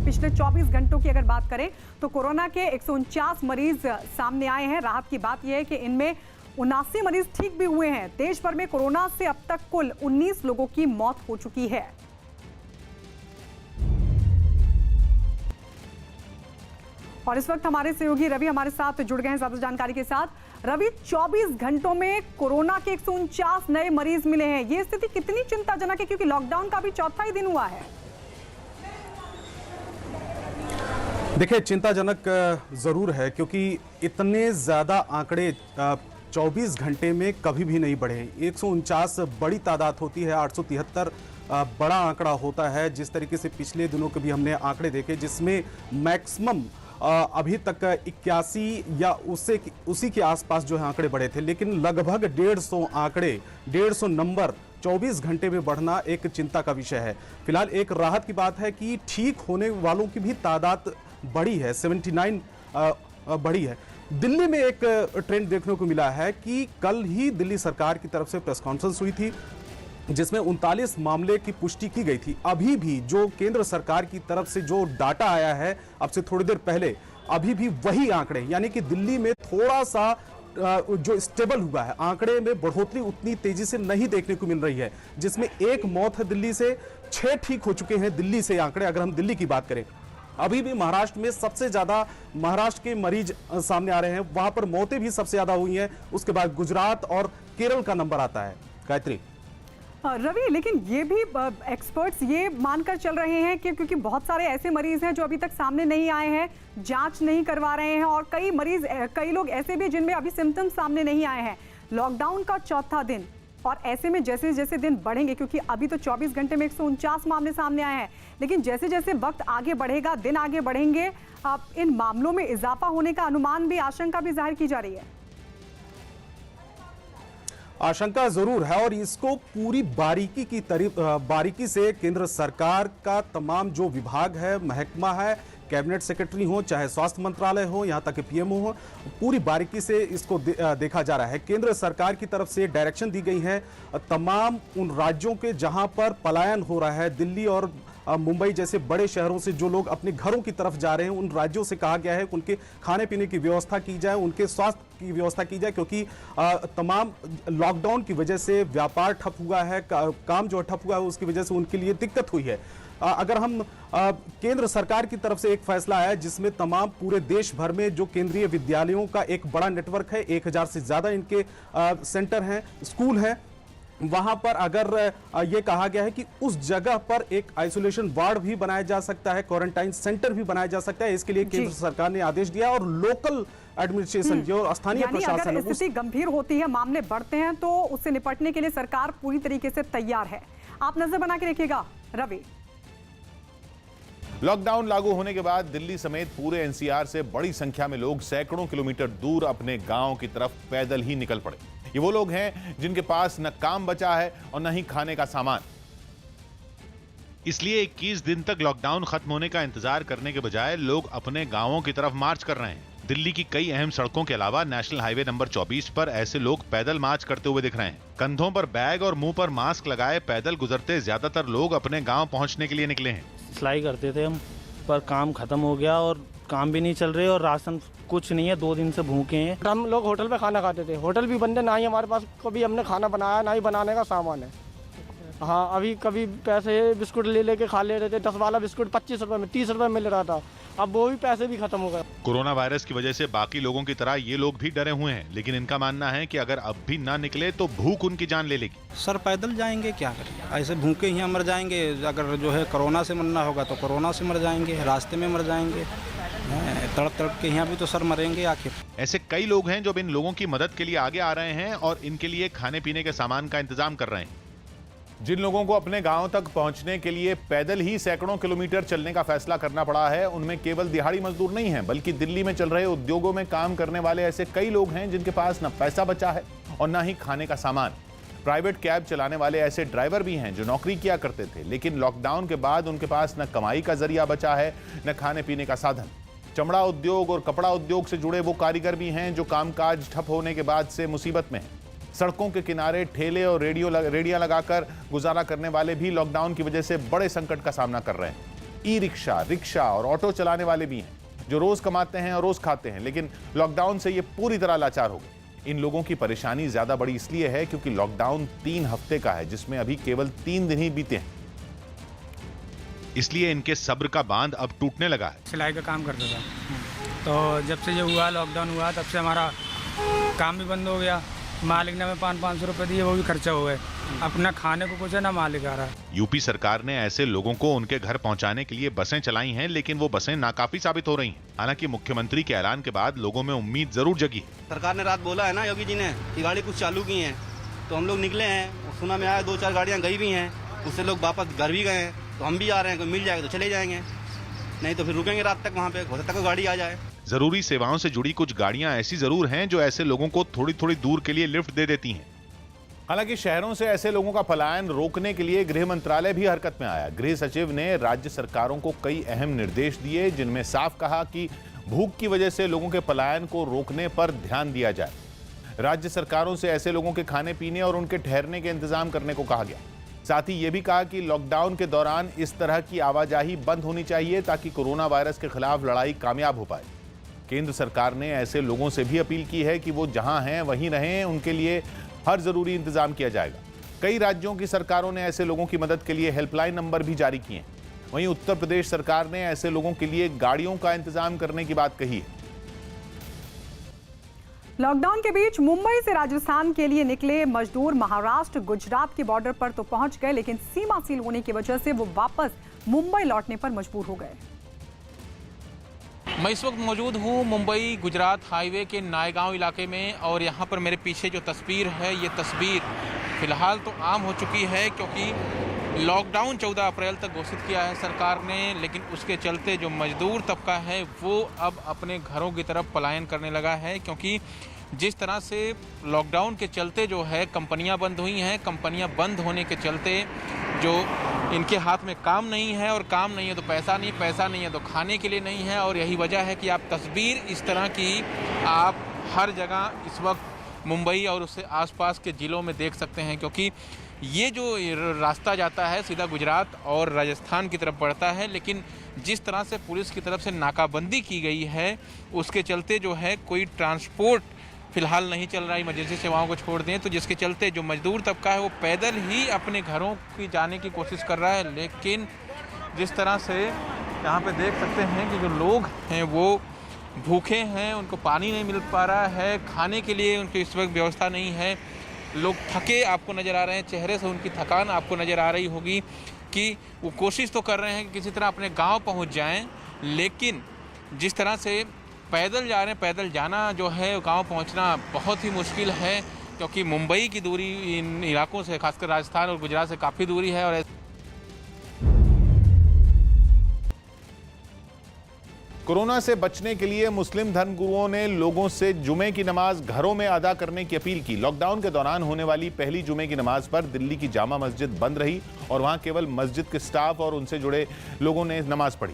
पिछले 24 घंटों की अगर बात करें तो कोरोना के 149 मरीज सामने आए हैं। राहत की बात यह है कि इनमें 79 मरीज ठीक भी हुए हैं। देश भर में कोरोना से अब तक कुल 19 लोगों की मौत हो चुकी है। और इस वक्त हमारे सहयोगी रवि हमारे साथ जुड़ गए हैं ज्यादा जानकारी के साथ। रवि, 24 घंटों में कोरोना के 149 नए मरीज मिले हैं। ये स्थिति कितनी चिंताजनक है, क्योंकि लॉकडाउन का भी चौथा ही दिन हुआ है। देखिए, चिंताजनक जरूर है, क्योंकि इतने ज्यादा आंकड़े 24 घंटे में कभी भी नहीं बढ़े। 149 बड़ी तादाद होती है, 873 बड़ा आंकड़ा होता है। जिस तरीके से पिछले दिनों के भी हमने आंकड़े देखे, जिसमें मैक्सिमम अभी तक 81 या उसी के आसपास जो है आंकड़े बढ़े थे, लेकिन लगभग 150 नंबर 24 घंटे में बढ़ना एक चिंता का विषय है। फिलहाल एक राहत की बात है कि ठीक होने वालों की भी तादाद बढ़ी है, 79 बढ़ी है। दिल्ली में एक ट्रेंड देखने को मिला है कि कल ही दिल्ली सरकार की तरफ से प्रेस कॉन्फ्रेंस हुई थी, जिसमें 39 मामले की पुष्टि की गई थी। अभी भी जो केंद्र सरकार की तरफ से जो डाटा आया है अब से थोड़ी देर पहले, अभी भी वही आंकड़े, यानी कि दिल्ली में थोड़ा सा जो स्टेबल हुआ है, आंकड़े में बढ़ोतरी उतनी तेजी से नहीं देखने को मिल रही है। जिसमें एक मौत है दिल्ली से, 6 ठीक हो चुके हैं दिल्ली से आंकड़े, अगर हम दिल्ली की बात करें। अभी भी महाराष्ट्र में सबसे ज्यादा महाराष्ट्र के मरीज सामने आ रहे हैं, वहां पर मौतें भी सबसे ज्यादा हुई हैं। उसके बाद गुजरात और केरल का नंबर आता है। गायत्री। रवि, लेकिन ये भी एक्सपर्ट्स ये मानकर चल रहे हैं कि क्योंकि बहुत सारे ऐसे मरीज हैं जो अभी तक सामने नहीं आए हैं, जांच नहीं करवा रहे हैं, और कई लोग ऐसे भी जिनमें अभी सिम्टम्स सामने नहीं आए हैं। लॉकडाउन का चौथा दिन, और ऐसे में जैसे जैसे दिन बढ़ेंगे, क्योंकि अभी तो 24 घंटे में 149 मामले सामने आए हैं, लेकिन जैसे जैसे वक्त आगे बढ़ेगा, दिन आगे बढ़ेंगे, इन मामलों में इजाफा होने का अनुमान भी, आशंका भी जाहिर की जा रही है। आशंका जरूर है, और इसको पूरी बारीकी से केंद्र सरकार का तमाम जो विभाग है, महकमा है, कैबिनेट सेक्रेटरी हो, चाहे स्वास्थ्य मंत्रालय हो, यहां तक कि पीएमओ हो, पूरी बारीकी से इसको देखा जा रहा है। केंद्र सरकार की तरफ से डायरेक्शन दी गई है तमाम उन राज्यों के जहां पर पलायन हो रहा है, दिल्ली और मुंबई जैसे बड़े शहरों से जो लोग अपने घरों की तरफ जा रहे हैं, उन राज्यों से कहा गया है कि उनके खाने पीने की व्यवस्था की जाए, उनके स्वास्थ्य की व्यवस्था की जाए, क्योंकि तमाम लॉकडाउन की वजह से व्यापार ठप हुआ है, काम जो ठप हुआ है उसकी वजह से उनके लिए दिक्कत हुई है। अगर हम केंद्र सरकार की तरफ से एक फैसला आया जिसमें तमाम पूरे देश भर में जो केंद्रीय विद्यालयों का एक बड़ा नेटवर्क है, 1000 से ज्यादा इनके सेंटर हैं, स्कूल हैं, वहां पर अगर यह कहा गया है कि उस जगह पर एक आइसोलेशन वार्ड भी बनाया जा सकता है, क्वारंटाइन सेंटर भी बनाया जा सकता है। इसके लिए केंद्र सरकार ने आदेश दिया, और लोकल एडमिनिस्ट्रेशन जो स्थानीय प्रशासन, अगर स्थिति गंभीर होती है, मामले बढ़ते हैं, तो उससे निपटने के लिए सरकार पूरी तरीके से तैयार है। आप नजर बना के रखिएगा। रवि। लॉकडाउन लागू होने के बाद दिल्ली समेत पूरे एनसीआर से बड़ी संख्या में लोग सैकड़ों किलोमीटर दूर अपने गांव की तरफ पैदल ही निकल पड़े। ये वो लोग हैं जिनके पास न काम बचा है और न ही खाने का सामान। इसलिए 21 दिन तक लॉकडाउन खत्म होने का इंतजार करने के बजाय लोग अपने गांवों की तरफ मार्च कर रहे हैं। दिल्ली की कई अहम सड़कों के अलावा नेशनल हाईवे नंबर 24 पर ऐसे लोग पैदल मार्च करते हुए दिख रहे हैं। कंधों पर बैग और मुंह पर मास्क लगाए पैदल गुजरते ज्यादातर लोग अपने गांव पहुंचने के लिए निकले हैं। सिलाई करते थे हम, पर काम खत्म हो गया और काम भी नहीं चल रहे और राशन कुछ नहीं है, 2 दिन से भूखे हैं। हम लोग होटल पे खाना खाते थे, होटल भी बंद है, ना ही हमारे पास कभी हमने खाना बनाया, ना ही बनाने का सामान है। हाँ, अभी कभी पैसे बिस्कुट ले लेके खा ले रहे थे, 10 वाला बिस्कुट 25 रुपए में, 30 रुपए मिल रहा था, अब वो भी पैसे भी खत्म हो गए। कोरोना वायरस की वजह से बाकी लोगों की तरह ये लोग भी डरे हुए हैं, लेकिन इनका मानना है कि अगर अब भी ना निकले तो भूख उनकी जान ले लेगी। सर पैदल जाएंगे, क्या करें, ऐसे भूखे ही मर जाएंगे। अगर जो है कोरोना से मरना होगा तो कोरोना से मर जाएंगे, रास्ते में मर जाएंगे, तड़प तड़प के यहाँ भी तो सर मरेंगे आखिर। ऐसे कई लोग हैं जो इन लोगों की मदद के लिए आगे आ रहे हैं और इनके लिए खाने पीने के सामान का इंतजाम कर रहे हैं। जिन लोगों को अपने गांव तक पहुंचने के लिए पैदल ही सैकड़ों किलोमीटर चलने का फैसला करना पड़ा है, उनमें केवल दिहाड़ी मजदूर नहीं हैं, बल्कि दिल्ली में चल रहे उद्योगों में काम करने वाले ऐसे कई लोग हैं जिनके पास न पैसा बचा है और न ही खाने का सामान। प्राइवेट कैब चलाने वाले ऐसे ड्राइवर भी हैं जो नौकरी किया करते थे, लेकिन लॉकडाउन के बाद उनके पास न कमाई का जरिया बचा है, न खाने पीने का साधन। चमड़ा उद्योग और कपड़ा उद्योग से जुड़े वो कारीगर भी हैं जो कामकाज ठप होने के बाद से मुसीबत में हैं। सड़कों के किनारे ठेले और रेडियां लगाकर गुजारा करने वाले भी लॉकडाउन की वजह से बड़े संकट का सामना कर रहे हैं। ई रिक्शा, रिक्शा और ऑटो चलाने वाले भी हैं जो रोज कमाते हैं और रोज खाते हैं, लेकिन लॉकडाउन से ये पूरी तरह लाचार हो गए। इन लोगों की परेशानी ज्यादा बड़ी इसलिए है क्योंकि लॉकडाउन 3 हफ्ते का है, जिसमें अभी केवल 3 दिन ही बीते हैं, इसलिए इनके सब्र का बांध अब टूटने लगा है। सिलाई का काम करता था, तो जब से ये हुआ लॉकडाउन हुआ तब से हमारा काम भी बंद हो गया। मालिक ने हमें 500 रुपए दिए, वो भी खर्चा हो गए। अपना खाने को कुछ है ना मालिक आ रहा है। यूपी सरकार ने ऐसे लोगों को उनके घर पहुंचाने के लिए बसें चलाई हैं, लेकिन वो बसें नाकाफी साबित हो रही हैं। हालांकि मुख्यमंत्री के ऐलान के बाद लोगों में उम्मीद जरूर जगी है। सरकार ने रात बोला है ना योगी जी ने कि गाड़ी कुछ चालू की है, तो हम लोग निकले हैं। सुना में आया 2-4 गाड़ियाँ गई भी हैं, उससे लोग वापस घर भी गए हैं। तो हम भी आ रहे हैं, कोई मिल जाएगा तो चले जाएंगे, नहीं तो फिर रुकेंगे रात तक वहाँ पे, हो सकता है गाड़ी आ जाए। जरूरी सेवाओं से जुड़ी कुछ गाड़ियां ऐसी जरूर हैं जो ऐसे लोगों को थोड़ी थोड़ी दूर के लिए लिफ्ट दे देती हैं। हालांकि शहरों से ऐसे लोगों का पलायन रोकने के लिए गृह मंत्रालय भी हरकत में आया। गृह सचिव ने राज्य सरकारों को कई अहम निर्देश दिए, जिनमें साफ कहा कि भूख की वजह से लोगों के पलायन को रोकने पर ध्यान दिया जाए। राज्य सरकारों से ऐसे लोगों के खाने पीने और उनके ठहरने के इंतजाम करने को कहा गया। साथ ही ये भी कहा कि लॉकडाउन के दौरान इस तरह की आवाजाही बंद होनी चाहिए ताकि कोरोना वायरस के खिलाफ लड़ाई कामयाब हो पाए। केंद्र सरकार ने ऐसे लोगों से भी अपील की है कि वो जहां हैं वहीं रहें, उनके लिए हर जरूरी इंतजाम किया जाएगा। कई राज्यों की सरकारों ने ऐसे लोगों की मदद के लिए हेल्पलाइन नंबर भी जारी किए हैं। वहीं उत्तर प्रदेश सरकार ने ऐसे लोगों के लिए गाड़ियों का इंतजाम करने की बात कही है। लॉकडाउन के बीच मुंबई से राजस्थान के लिए निकले मजदूर महाराष्ट्र गुजरात के बॉर्डर पर तो पहुंच गए, लेकिन सीमा सील होने की वजह से वो वापस मुंबई लौटने पर मजबूर हो गए। मैं इस वक्त मौजूद हूँ मुंबई गुजरात हाईवे के नायगांव इलाके में, और यहाँ पर मेरे पीछे जो तस्वीर है, ये तस्वीर फिलहाल तो आम हो चुकी है क्योंकि लॉकडाउन 14 अप्रैल तक घोषित किया है सरकार ने, लेकिन उसके चलते जो मजदूर तबका है वो अब अपने घरों की तरफ पलायन करने लगा है। क्योंकि जिस तरह से लॉकडाउन के चलते जो है कंपनियां बंद हुई हैं, कंपनियां बंद होने के चलते जो इनके हाथ में काम नहीं है, और काम नहीं है तो पैसा नहीं, पैसा नहीं है तो खाने के लिए नहीं है। और यही वजह है कि आप तस्वीर इस तरह की आप हर जगह इस वक्त मुंबई और उससे आसपास के ज़िलों में देख सकते हैं, क्योंकि ये जो रास्ता जाता है सीधा गुजरात और राजस्थान की तरफ बढ़ता है, लेकिन जिस तरह से पुलिस की तरफ से नाकाबंदी की गई है उसके चलते जो है कोई ट्रांसपोर्ट फिलहाल नहीं चल रहा है, इमरजेंसी सेवाओं को छोड़ दें, तो जिसके चलते जो मजदूर तबका है वो पैदल ही अपने घरों की जाने की कोशिश कर रहा है। लेकिन जिस तरह से यहाँ पे देख सकते हैं कि जो लोग हैं वो भूखे हैं, उनको पानी नहीं मिल पा रहा है, खाने के लिए उनकी इस वक्त व्यवस्था नहीं है। लोग थके आपको नज़र आ रहे हैं, चेहरे से उनकी थकान आपको नज़र आ रही होगी कि वो कोशिश तो कर रहे हैं कि किसी तरह अपने गाँव पहुँच जाएँ, लेकिन जिस तरह से पैदल जा रहे हैं, पैदल जाना जो है गांव पहुंचना बहुत ही मुश्किल है, क्योंकि मुंबई की दूरी इन इलाकों से, खासकर राजस्थान और गुजरात से काफ़ी दूरी है। और कोरोना से बचने के लिए मुस्लिम धर्मगुरुओं ने लोगों से जुमे की नमाज घरों में अदा करने की अपील की। लॉकडाउन के दौरान होने वाली पहली जुमे की नमाज पर दिल्ली की जामा मस्जिद बंद रही और वहां केवल मस्जिद के स्टाफ और उनसे जुड़े लोगों ने नमाज पढ़ी।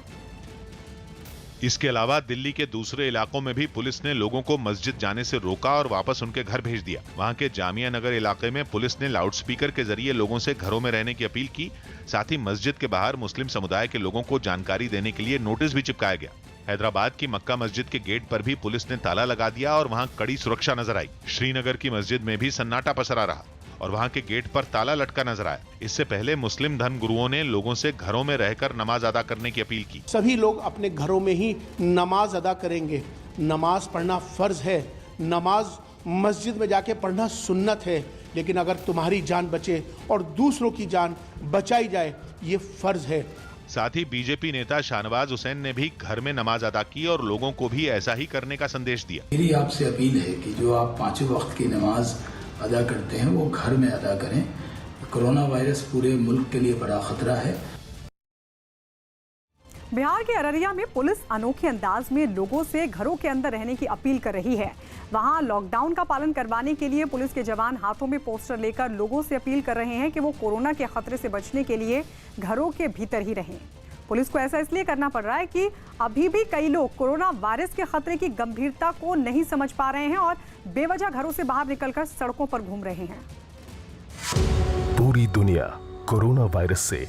इसके अलावा दिल्ली के दूसरे इलाकों में भी पुलिस ने लोगों को मस्जिद जाने से रोका और वापस उनके घर भेज दिया। वहां के जामिया नगर इलाके में पुलिस ने लाउडस्पीकर के जरिए लोगों से घरों में रहने की अपील की। साथ ही मस्जिद के बाहर मुस्लिम समुदाय के लोगों को जानकारी देने के लिए नोटिस भी चिपकाया गया। हैदराबाद की मक्का मस्जिद के गेट पर भी पुलिस ने ताला लगा दिया और वहां कड़ी सुरक्षा नजर आई। श्रीनगर की मस्जिद में भी सन्नाटा पसरा रहा और वहां के गेट पर ताला लटका नजर आया। इससे पहले मुस्लिम धर्मगुरुओं ने लोगों से घरों में रहकर नमाज अदा करने की अपील की। सभी लोग अपने घरों में ही नमाज अदा करेंगे। नमाज पढ़ना फर्ज है, नमाज मस्जिद में जाके पढ़ना सुन्नत है, लेकिन अगर तुम्हारी जान बचे और दूसरों की जान बचाई जाए ये फर्ज है। साथ ही बीजेपी नेता शाहनवाज हुसैन ने भी घर में नमाज अदा की और लोगों को भी ऐसा ही करने का संदेश दिया। मेरी आपसे अपील है कि जो आप 5 वक्त की नमाज अदा करते हैं वो घर में अदा करें। कोरोना वायरस पूरे मुल्क के लिए बड़ा खतरा है। बिहार के अररिया में पुलिस अनोखे अंदाज में लोगों से घरों के अंदर रहने की अपील कर रही है। वहां लॉकडाउन का पालन करवाने के लिए पुलिस के जवान हाथों में पोस्टर लेकर लोगों से अपील कर रहे हैं कि वो कोरोना के खतरे से बचने के लिए घरों के भीतर ही रहें। पुलिस को ऐसा इसलिए करना पड़ रहा है कि अभी भी कई लोग कोरोना वायरस के खतरे की गंभीरता को नहीं समझ पा रहे हैं और बेवजह घरों से बाहर निकलकर सड़कों पर घूम रहे हैं। पूरी दुनिया कोरोना वायरस से